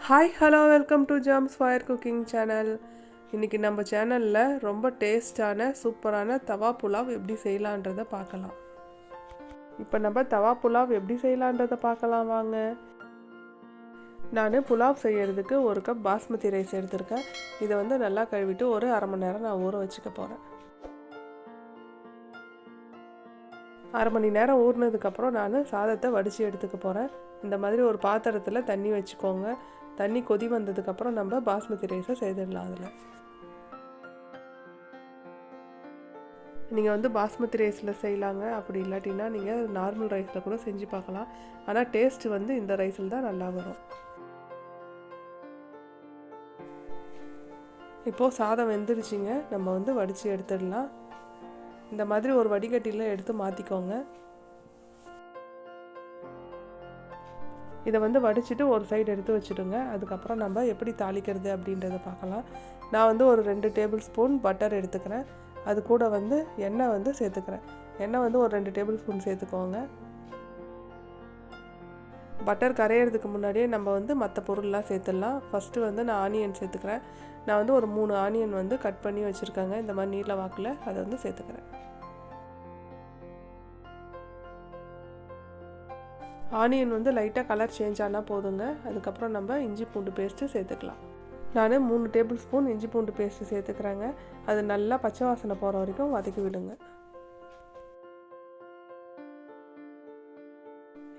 Hi hello welcome to jams fire cooking channel. இன்றைக்கி நம்ம சேனலில் ரொம்ப டேஸ்டான சூப்பரான தவா புலாவ் எப்படி செய்யலான்றதை பார்க்கலாம். இப்போ நம்ம தவா புலாவ் எப்படி செய்யலான்றதை பார்க்கலாம் வாங்க. நான் புலாவ் செய்கிறதுக்கு 1 கப் பாஸ்மதி ரைஸ் எடுத்திருக்கேன். இதை நல்லா கழுவிட்டு ஒரு அரை மணி நேரம் நான் ஊற வச்சுக்க போகிறேன். அரை மணி நேரம் ஊறினதுக்கப்புறம் நான் சாதத்தை வடித்து எடுத்துக்க போகிறேன். இந்த மாதிரி ஒரு பாத்திரத்தில் தண்ணி வச்சுக்கோங்க. தண்ணி கொதி வந்ததுக்கப்புறம் நம்ம பாஸ்மதி ரைஸை செய்திடலாம். அதில் நீங்கள் பாஸ்மதி ரைஸில் செய்யலாங்க. அப்படி இல்லாட்டினா நீங்கள் நார்மல் ரைஸில் கூட செஞ்சு பார்க்கலாம். ஆனால் டேஸ்ட் இந்த ரைஸில் தான் நல்லா வரும். இப்போது சாதம் வெந்துருச்சுங்க. நம்ம வடித்து எடுத்துடலாம். இந்த மாதிரி ஒரு வடிகட்டியில் எடுத்து மாற்றிக்கோங்க. இதை வடிச்சிட்டு ஒரு சைடு எடுத்து வச்சுடுங்க. அதுக்கப்புறம் நம்ம எப்படி தாளிக்கிறது அப்படின்றத பார்க்கலாம். நான் ஒரு 2 டேபிள் ஸ்பூன் பட்டர் எடுத்துக்கிறேன். அது கூட எண்ணெய் சேர்த்துக்கிறேன். எண்ணெய் ஒரு 2 டேபிள் ஸ்பூன் சேர்த்துக்கோங்க. பட்டர் கரையிறதுக்கு முன்னாடியே நம்ம மற்ற பொருள்லாம் சேர்த்துடலாம். ஃபஸ்ட்டு நான் ஆனியன் சேர்த்துக்கிறேன். நான் ஒரு 3 ஆனியன் கட் பண்ணி வச்சுருக்கேங்க. இந்த மாதிரி நீல வாக்கில் அதை சேர்த்துக்கிறேன். ஆனியன் லைட்டாக கலர் சேஞ்ச் ஆனால் போதுங்க. அதுக்கப்புறம் நம்ம இஞ்சி பூண்டு பேஸ்ட்டு சேர்த்துக்கலாம். நான் 3 டேபிள் ஸ்பூன் இஞ்சி பூண்டு பேஸ்ட்டு சேர்த்துக்கிறேங்க. அது நல்லா பச்சை வாசனை போகிற வரைக்கும் வதக்கி விடுங்க.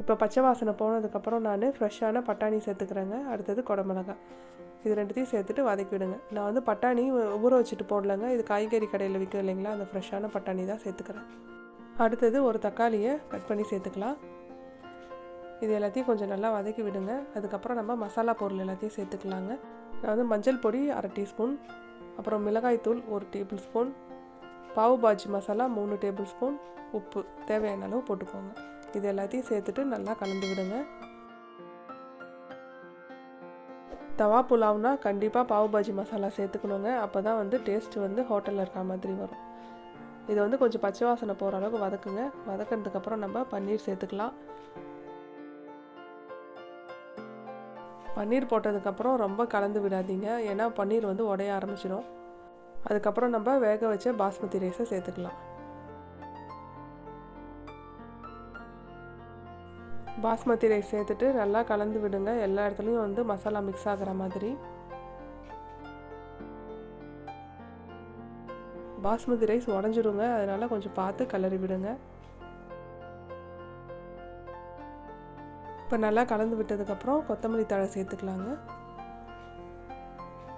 இப்போ பச்சை வாசனை போனதுக்கப்புறம் நான் ஃப்ரெஷ்ஷான பட்டாணி சேர்த்துக்கிறேங்க. அடுத்தது குடமிளகாய், இது 2த்தையும் சேர்த்துட்டு வதக்கி விடுங்க. நான் பட்டாணி ஊற வச்சுட்டு போடலைங்க. இது காய்கறி கடையில் விற்கும் இல்லைங்களா, அந்த ஃப்ரெஷ்ஷான பட்டாணி தான் சேர்த்துக்கிறேன். அடுத்தது ஒரு தக்காளியை கட் பண்ணி சேர்த்துக்கலாம். இது எல்லாத்தையும் கொஞ்சம் நல்லா வதக்கி விடுங்க. அதுக்கப்புறம் நம்ம மசாலா பொருள் எல்லாத்தையும் சேர்த்துக்கலாங்க. நான் மஞ்சள் பொடி 1/2 டீஸ்பூன், அப்புறம் மிளகாய்த்தூள் 1 டேபிள் ஸ்பூன், பாவு பாஜி மசாலா 3 டேபிள் ஸ்பூன், உப்பு தேவையான அளவு போட்டுக்கோங்க. இது எல்லாத்தையும் சேர்த்துட்டு நல்லா கலந்து விடுங்க. தவா புலாவ்னா கண்டிப்பாக பாவு பாஜி மசாலா சேர்த்துக்கணுங்க. அப்போ தான் டேஸ்ட்டு ஹோட்டலில் இருக்க மாதிரி வரும். இது கொஞ்சம் பச்சை வாசனை போகிற அளவுக்கு வதக்குங்க. வதக்கினதுக்கப்புறம் நம்ம பன்னீர் சேர்த்துக்கலாம். பன்னீர் போட்டதுக்கப்புறம் ரொம்ப கலந்து விடாதீங்க, ஏன்னா பன்னீர் உடைய ஆரம்பிச்சிடும். அதுக்கப்புறம் நம்ம வேக வச்ச பாஸ்மதி ரைஸை சேர்த்துக்கலாம். பாஸ்மதி ரைஸ் சேர்த்துட்டு நல்லா கலந்து விடுங்க. எல்லா இடத்துலையும் மசாலா மிக்ஸ் ஆகிற மாதிரி. பாஸ்மதி ரைஸ் உடஞ்சிடுங்க, அதனால் கொஞ்சம் பார்த்து கிளறி விடுங்க. இப்போ நல்லா கலந்து விட்டதுக்கப்புறம் கொத்தமல்லி தழை சேர்த்துக்கலாங்க.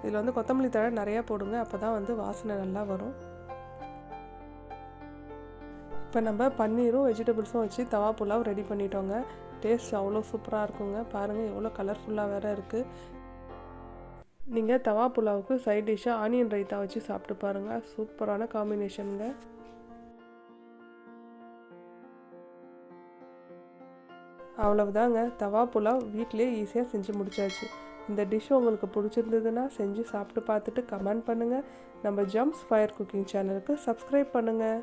இதில் கொத்தமல்லி தழை நிறையா போடுங்க, அப்போ தான் வாசனை நல்லா வரும். இப்போ நம்ம பன்னீரும் வெஜிடபிள்ஸும் வச்சு தவா புலாவ் ரெடி பண்ணிட்டோங்க. டேஸ்ட் அவ்வளோ சூப்பராக இருக்குங்க. பாருங்கள் எவ்வளோ கலர்ஃபுல்லாக வேறு இருக்குது. நீங்கள் தவா புலாவுக்கு சைட் டிஷ்ஷாக ஆனியன் ரைத்தா வச்சு சாப்பிட்டு பாருங்கள். சூப்பரான காம்பினேஷனுங்க. அவ்வளவுதாங்க, தவா புலாவ் வீட்டிலே ஈஸியாக செஞ்சு முடிச்சாச்சு. இந்த டிஷ் உங்களுக்கு பிடிச்சிருந்ததுன்னா செஞ்சு சாப்பிட்டு பார்த்துட்டு கமெண்ட் பண்ணுங்கள். நம்ம ஜம்ஸ் ஃபயர் குக்கிங் சேனலுக்கு சப்ஸ்கிரைப் பண்ணுங்கள்.